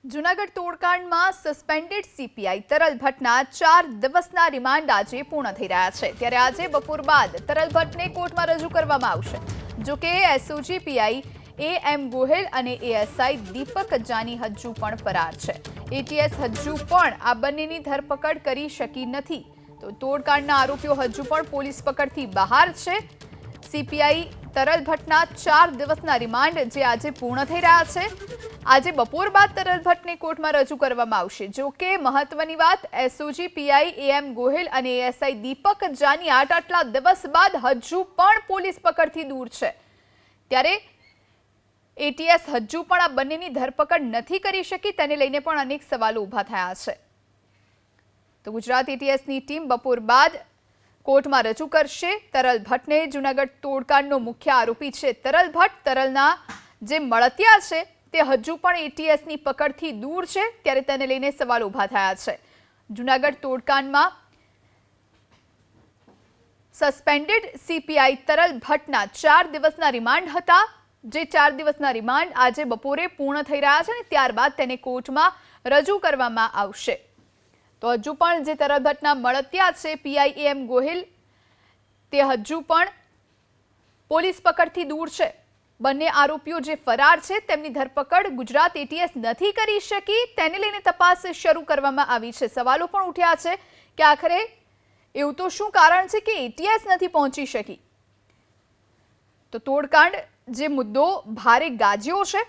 Junagadh તોડકાંડમાં suspended CPI તરલ ભટ્ટના 4 દિવસના remand આજે પૂર્ણ થઈ રહ્યા છે। ત્યારે આજે બપોર બાદ તરલ ભટ્ટને કોર્ટમાં રજૂ કરવામાં આવશે। જો કે એસઓજી પીઆઈ એએમ ગોહિલ અને એએસઆઈ દીપક જાની હજુ પણ ફરાર છે। એટીએસ હજુ પણ આ બંનેની ધરપકડ કરી શકી નથી। તો તોડકાંડના આરોપીઓ હજુ પણ પોલીસ પકડથી બહાર છે। સીપીઆઈ તરલ ભટ્ટના 4 દિવસના રિમાન્ડ જે આજે પૂર્ણ થઈ રહ્યા છે। આજે બપોર બાદ તરલ ભટ્ટને કોર્ટમાં રજૂ કરવામાં આવશે। જો કે મહત્વની વાત, એસઓજી પીઆઈ એએમ ગોહિલ અને એએસઆઈ દીપક જાની આટલા દિવસ બાદ હજુ પણ પોલીસ પકડથી દૂર છે। ત્યારે એટીએસ હજુ પણ આ બંનેની ધરપકડ નથી કરી શકી, તેને લઈને પણ અનેક સવાલો ઊભા થયા છે। તો ગુજરાત એટીએસની ટીમ બપોર બાદ કોર્ટમાં રજૂ કરશે તરલ ભટ્ટને। જૂનાગઢ તોડકાંડનો મુખ્ય આરોપી છે તરલ ભટ્ટ। તરલના જે મળતિયા છે તે હજુ પણ એટીએસની પકડથી દૂર છે, ત્યારે તેને લઈને સવાલ ઊભા થયા છે। જૂનાગઢ તોડકાંડમાં સસ્પેન્ડેડ સીપીઆઈ તરલ ભટ્ટના 4 દિવસના રિમાન્ડ હતા, જે 4 દિવસના રિમાન્ડ આજે બપોરે પૂર્ણ થઈ રહ્યા છે અને ત્યારબાદ તેને કોર્ટમાં રજૂ કરવામાં આવશે। તો હજુ પણ જે તરલ ભટ્ટના મળતિયા છે પીઆઈ એએમ ગોહિલ, તે હજુ પણ પોલીસ પકડથી દૂર છે। બંને આરોપીઓ જે ફરાર છે તેમની ધરપકડ ગુજરાત એટીએસ નથી કરી શકી, તેને લઈને તપાસ શરૂ કરવામાં આવી છે। સવાલો પણ ઉઠ્યા છે કે આખરે એવું તો શું કારણ છે કે એટીએસ નથી પહોંચી શકી। તો તોડકાંડ જે મુદ્દો ભારે ગાજ્યો છે,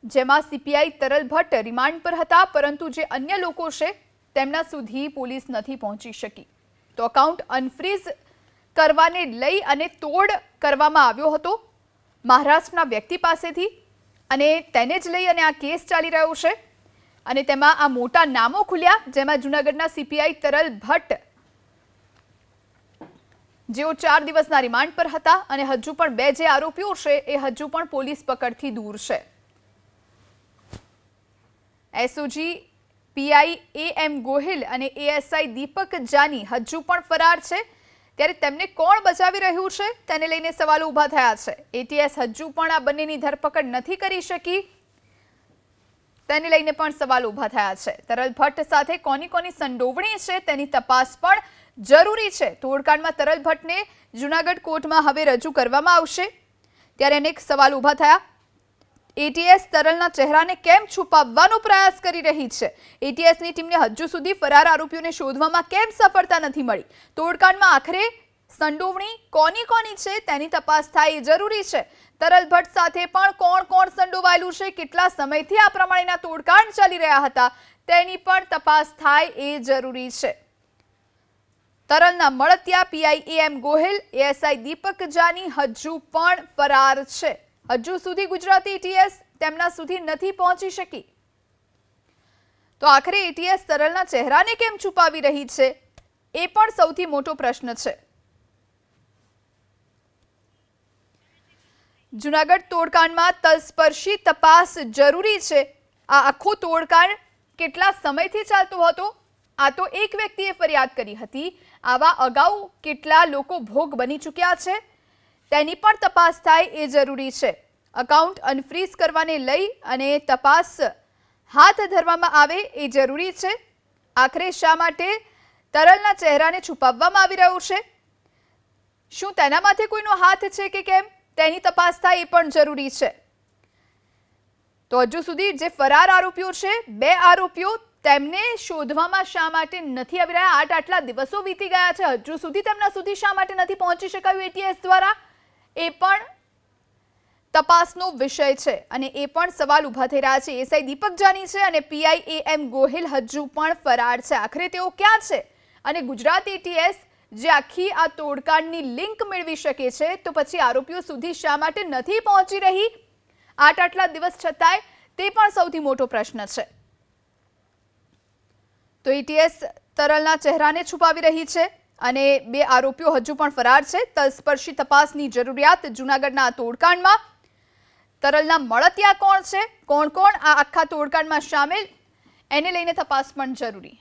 જેમાં સીપીઆઈ તરલ ભટ્ટ રિમાન્ડ પર હતા, પરંતુ જે અન્ય લોકો છે તેમના સુધી પોલીસ નથી પહોંચી શકી। તો અકાઉન્ટ અનફ્રીઝ કરવાને લઈ અને તોડ કરવામાં આવ્યો હતો મહારાષ્ટ્રના વ્યક્તિ પાસેથી, અને તેને જ લઈ અને આ કેસ ચાલી રહ્યો છે। અને તેમાં આ મોટા નામો ખુલ્યા, જેમાં જૂનાગઢના સીપીઆઈ તરલ ભટ્ટ, જેઓ 4 દિવસના રિમાન્ડ પર હતા, અને હજુ પણ 2 જે આરોપીઓ છે એ હજુ પણ પોલીસ પકડથી દૂર છે। એસઓજી પીઆઈ એએમ ગોહિલ અને એએસઆઈ દીપક જાની હજુ પણ ફરાર છે, ત્યારે તેમને કોણ બચાવી રહ્યું છે તેને લઈને સવાલો ઊભા થયા છે। એટીએસ હજુ પણ આ બંનેની ધરપકડ નથી કરી શકી, તેને લઈને પણ સવાલો ઊભા થયા છે। તરલ ભટ્ટ સાથે કોની કોની સંડોવણી છે તેની તપાસ પણ જરૂરી છે। તોડકાંડમાં તરલ ભટ્ટને જૂનાગઢ કોર્ટમાં હવે રજૂ કરવામાં આવશે, ત્યારે અનેક સવાલ ઊભા થયા। એટીએસ તરલના ચહેરાને કેમ છુપાવવાનો પ્રયાસ કરી રહી છે? એટીએસની ટીમને હજુ સુધી ફરાર આરોપીઓને શોધવામાં કેમ સફળતા નથી મળી? તોડકાંડમાં આખરે સંડોવણી કોની છે તેની તપાસ થાય એ જરૂરી છે। તરલ ભટ્ટ સાથે પણ કોણ સંડોવાયેલું છે, કેટલા સમયથી આ પ્રમાણેના તોડકાંડ ચાલી રહ્યા હતા, તેની પણ તપાસ થાય એ જરૂરી છે। તરલના મળતિયા પીઆઈ એએમ ગોહિલ, એએસઆઈ દીપક જાની હજુ પણ ફરાર છે। હજુ સુધી ગુજરાતી એટીએસ તેમના સુધી નથી પહોંચી શકી। તો આખરે એટીએસ તરલના ચહેરાને કેમ છુપાવી રહી છે, એ પણ સૌથી મોટો પ્રશ્ન છે। જૂનાગઢ તોડકાંડમાં તલસ્પર્શી તપાસ જરૂરી છે। આ આખો તોડકાંડ કેટલા સમયથી ચાલતો હતો? આ તો એક વ્યક્તિએ ફરિયાદ કરી હતી, આવા અગાઉ કેટલા લોકો ભોગ બની ચૂક્યા છે તેની પણ તપાસ થાય એ જરૂરી છે। અકાઉન્ટ અનફ્રીઝ કરવાને લઈ અને તપાસ હાથ ધરવામાં આવે એ જરૂરી છે। આખરે શા માટે તરલના ચહેરાને છુપાવવામાં આવી રહ્યો છે? શું તેના માથે કોઈનો હાથ છે કે કેમ, તેની તપાસ થાય એ પણ જરૂરી છે। તો હજુ સુધી જે ફરાર આરોપીઓ છે, 2 આરોપીઓ, તેમને શોધવામાં શા માટે નથી આવી રહ્યા? આટલા દિવસો વીતી ગયા છે, હજુ સુધી તેમના સુધી શા માટે નથી પહોંચી શકાયું એટીએસ દ્વારા? એ પણ તપાસનો વિષય છે, અને એ પણ સવાલ ઊભા થઈ રહ્યા છે। એએસઆઈ દીપક જાની છે અને પીઆઈ એએમ ગોહિલ હજુ પણ ફરાર છે। આખરે તેઓ ક્યાં છે? અને ગુજરાત એટીએસ જે આખી આ તોડકાંડની લિંક મેળવી શકે છે, તો પછી આરોપીઓ સુધી શા માટે નથી પહોંચી રહી આટલા દિવસ છતાંય, તે પણ સૌથી મોટો પ્રશ્ન છે। તો એટીએસ તરલના ચહેરાને છુપાવી રહી છે અને 2 આરોપીઓ હજુ પણ ફરાર છે। તલસ્પર્શી તપાસની જરૂરિયાત જૂનાગઢના તોડકાંડમાં। તરલના મળતિયા કોણ છે, કોણ આ આખા તોડકાંડમાં સામેલ, એને લઈને તપાસ પણ જરૂરી।